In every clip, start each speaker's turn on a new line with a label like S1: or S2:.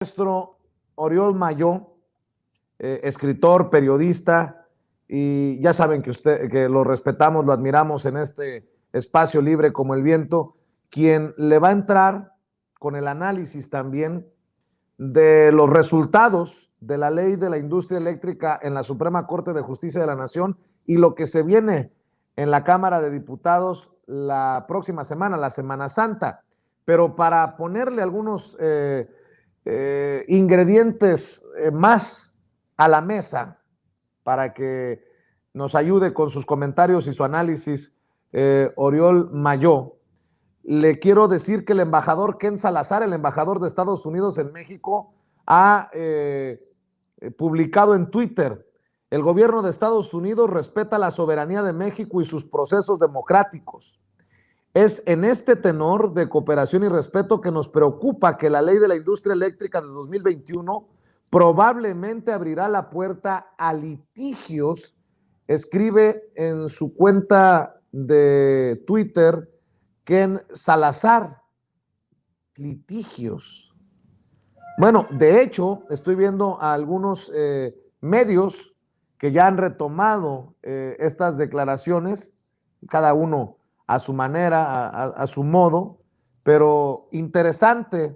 S1: Maestro Oriol Mayó, escritor, periodista, y ya saben que lo respetamos, lo admiramos en este espacio libre como el viento, quien le va a entrar con el análisis también de los resultados de la ley de la industria eléctrica en la Suprema Corte de Justicia de la Nación y lo que se viene en la Cámara de Diputados la próxima semana, la Semana Santa. Pero para ponerle algunos ingredientes más a la mesa para que nos ayude con sus comentarios y su análisis, Oriol Mayó, le quiero decir que el embajador Ken Salazar, el embajador de Estados Unidos en México, ha publicado en Twitter: el gobierno de Estados Unidos respeta la soberanía de México y sus procesos democráticos. Es en este tenor de cooperación y respeto que nos preocupa que la ley de la industria eléctrica de 2021 probablemente abrirá la puerta a litigios. Escribe en su cuenta de Twitter Ken Salazar: litigios. Bueno, de hecho, estoy viendo a algunos medios que ya han retomado estas declaraciones, cada uno a su manera, a su modo, pero interesante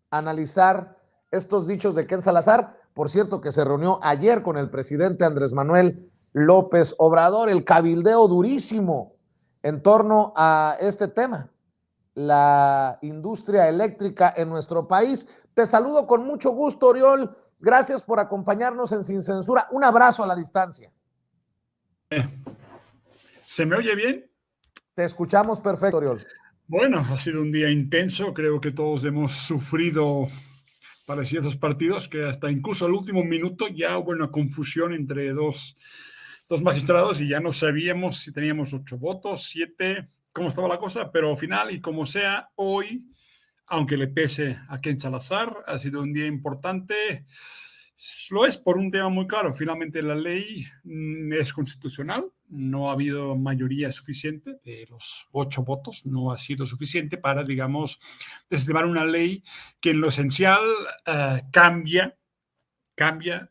S1: analizar estos dichos de Ken Salazar. Por cierto, que se reunió ayer con el presidente Andrés Manuel López Obrador, el cabildeo durísimo en torno a este tema, la industria eléctrica en nuestro país. Te saludo con mucho gusto, Oriol. Gracias por acompañarnos en Sin Censura. Un abrazo a la distancia.
S2: ¿Se me oye bien?
S1: Te escuchamos perfecto, Oriol.
S2: Bueno, ha sido un día intenso. Creo que todos hemos sufrido parecidos partidos, que hasta incluso al último minuto ya hubo una confusión entre dos magistrados y ya no sabíamos si teníamos 8 votos, 7, cómo estaba la cosa, pero al final, y como sea, hoy, aunque le pese a Ken Salazar, ha sido un día importante. Lo es por un tema muy claro. Finalmente la ley es constitucional. No ha habido mayoría suficiente de los 8 votos. No ha sido suficiente para, digamos, desestimar una ley que en lo esencial cambia,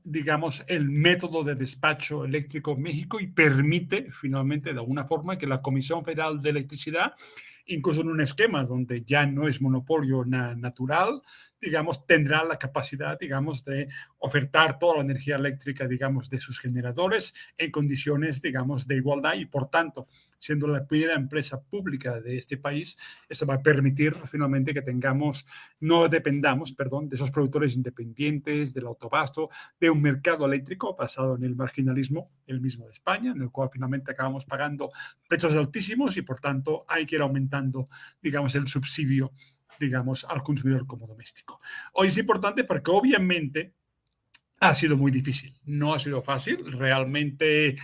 S2: digamos, el método de despacho eléctrico en México y permite, finalmente, de alguna forma, que la Comisión Federal de Electricidad, incluso en un esquema donde ya no es monopolio natural, digamos, tendrá la capacidad, digamos, de ofertar toda la energía eléctrica, digamos, de sus generadores en condiciones, digamos, de igualdad y, por tanto, siendo la primera empresa pública de este país, esto va a permitir finalmente que no dependamos, de esos productores independientes, del autobasto, de un mercado eléctrico basado en el marginalismo, el mismo de España, en el cual finalmente acabamos pagando precios altísimos y, por tanto, hay que ir aumentando, digamos, el subsidio, digamos, al consumidor como doméstico. Hoy es importante porque obviamente ha sido muy difícil, no ha sido fácil. Realmente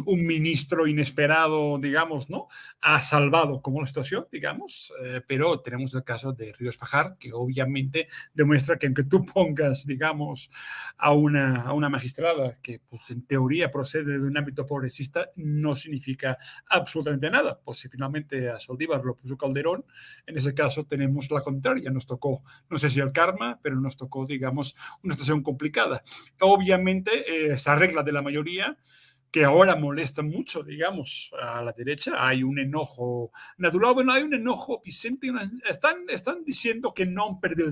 S2: un ministro inesperado, digamos, ¿no?, ha salvado como la situación, digamos, pero tenemos el caso de Ríos Fajar, que obviamente demuestra que aunque tú pongas, digamos, a una magistrada que, pues, en teoría procede de un ámbito progresista, no significa absolutamente nada. Pues si finalmente a Saldívar lo puso Calderón, en ese caso tenemos la contraria. Nos tocó, no sé si el karma, pero nos tocó, digamos, una situación complicada. Obviamente, esa regla de la mayoría, que ahora molesta mucho, digamos, a la derecha, hay un enojo natural. Bueno, hay un enojo, Vicente, están diciendo que no han perdido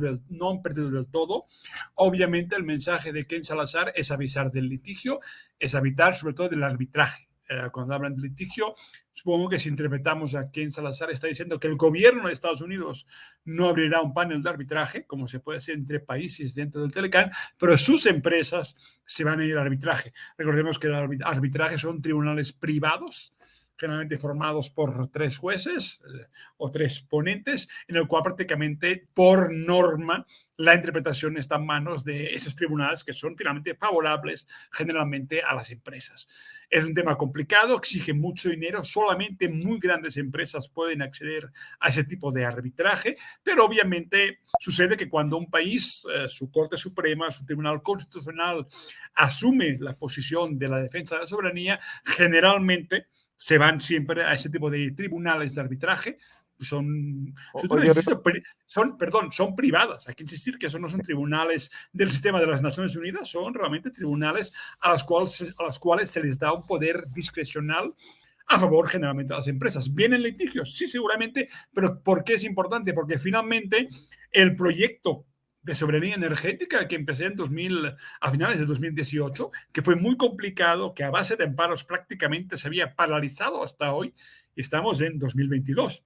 S2: del todo. Obviamente, el mensaje de Ken Salazar es avisar del litigio, es avisar sobre todo del arbitraje. Cuando hablan de litigio, supongo que si interpretamos a Ken Salazar, está diciendo que el gobierno de Estados Unidos no abrirá un panel de arbitraje, como se puede hacer entre países dentro del Telecán, pero sus empresas se van a ir al arbitraje. Recordemos que el arbitraje son tribunales privados, generalmente formados por 3 jueces o 3 ponentes, en el cual prácticamente por norma la interpretación está en manos de esos tribunales que son finalmente favorables generalmente a las empresas. Es un tema complicado, exige mucho dinero, solamente muy grandes empresas pueden acceder a ese tipo de arbitraje, pero obviamente sucede que cuando un país, su Corte Suprema, su Tribunal Constitucional, asume la posición de la defensa de la soberanía, generalmente se van siempre a ese tipo de tribunales de arbitraje, son,
S1: Oye,
S2: son privadas. Hay que insistir que eso no son tribunales del sistema de las Naciones Unidas, son realmente tribunales a las cuales se les da un poder discrecional a favor generalmente de las empresas. ¿Vienen litigios? Sí, seguramente, pero ¿por qué es importante? Porque finalmente el proyecto de soberanía energética que empecé a finales de 2018, que fue muy complicado, que a base de amparos prácticamente se había paralizado hasta hoy, y estamos en 2022.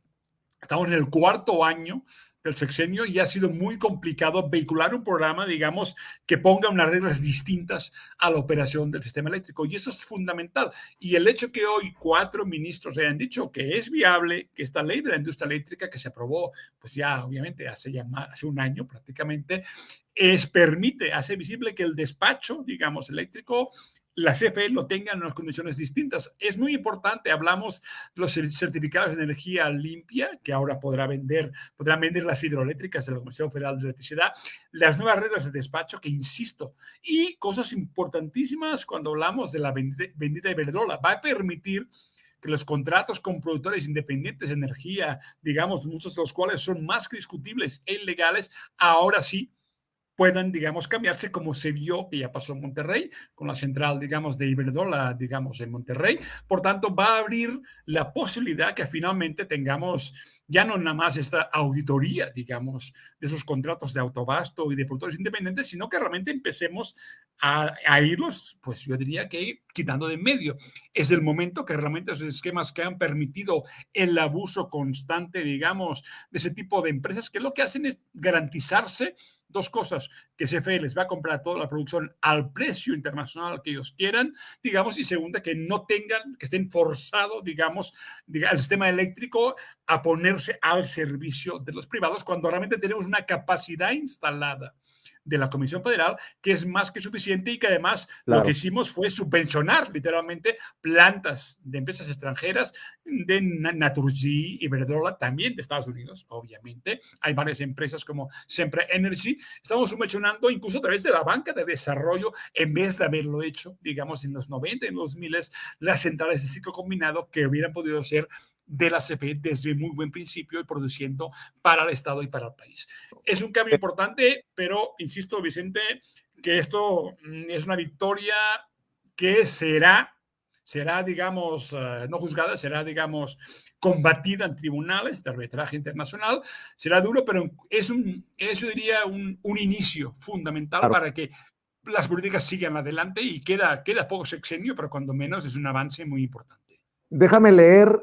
S2: Estamos en el cuarto año del sexenio y ha sido muy complicado vehicular un programa, digamos, que ponga unas reglas distintas a la operación del sistema eléctrico. Y eso es fundamental. Y el hecho que hoy 4 ministros hayan dicho que es viable que esta ley de la industria eléctrica, que se aprobó, pues ya obviamente hace un año prácticamente, permite, hace visible que el despacho, digamos, eléctrico, la CFE lo tenga en unas condiciones distintas. Es muy importante, hablamos de los certificados de energía limpia, que ahora podrán vender las hidroeléctricas de la Comisión Federal de Electricidad, las nuevas reglas de despacho, que insisto, y cosas importantísimas cuando hablamos de la bendita Iberdrola, va a permitir que los contratos con productores independientes de energía, digamos, muchos de los cuales son más que discutibles e ilegales, ahora sí puedan, digamos, cambiarse, como se vio que ya pasó en Monterrey, con la central, digamos, de Iberdrola, digamos, en Monterrey. Por tanto, va a abrir la posibilidad que finalmente tengamos ya no nada más esta auditoría, digamos, de esos contratos de autobasto y de productores independientes, sino que realmente empecemos a irlos, pues yo diría que quitando de en medio. Es el momento que realmente esos esquemas que han permitido el abuso constante, digamos, de ese tipo de empresas, que lo que hacen es garantizarse dos cosas: que CFE les va a comprar toda la producción al precio internacional que ellos quieran, digamos, y segunda, que no tengan, que estén forzados, digamos, el sistema eléctrico a ponerse al servicio de los privados, cuando realmente tenemos una capacidad instalada de la Comisión Federal que es más que suficiente, y que además lo que hicimos fue subvencionar literalmente plantas de empresas extranjeras, de Naturgy, Iberdrola, también de Estados Unidos, obviamente. Hay varias empresas como Sempra Energy. Estamos subvencionando incluso a través de la banca de desarrollo, en vez de haberlo hecho, digamos, en los 90, en los 2000, las centrales de ciclo combinado que hubieran podido ser de la CFE desde muy buen principio y produciendo para el Estado y para el país. Es un cambio importante, pero insisto, Vicente, que esto es una victoria que será, digamos, no juzgada, será, digamos, combatida en tribunales de arbitraje internacional. Será duro, pero yo diría, un inicio fundamental para que las políticas sigan adelante, y queda poco sexenio, pero cuando menos es un avance muy importante.
S1: Déjame leer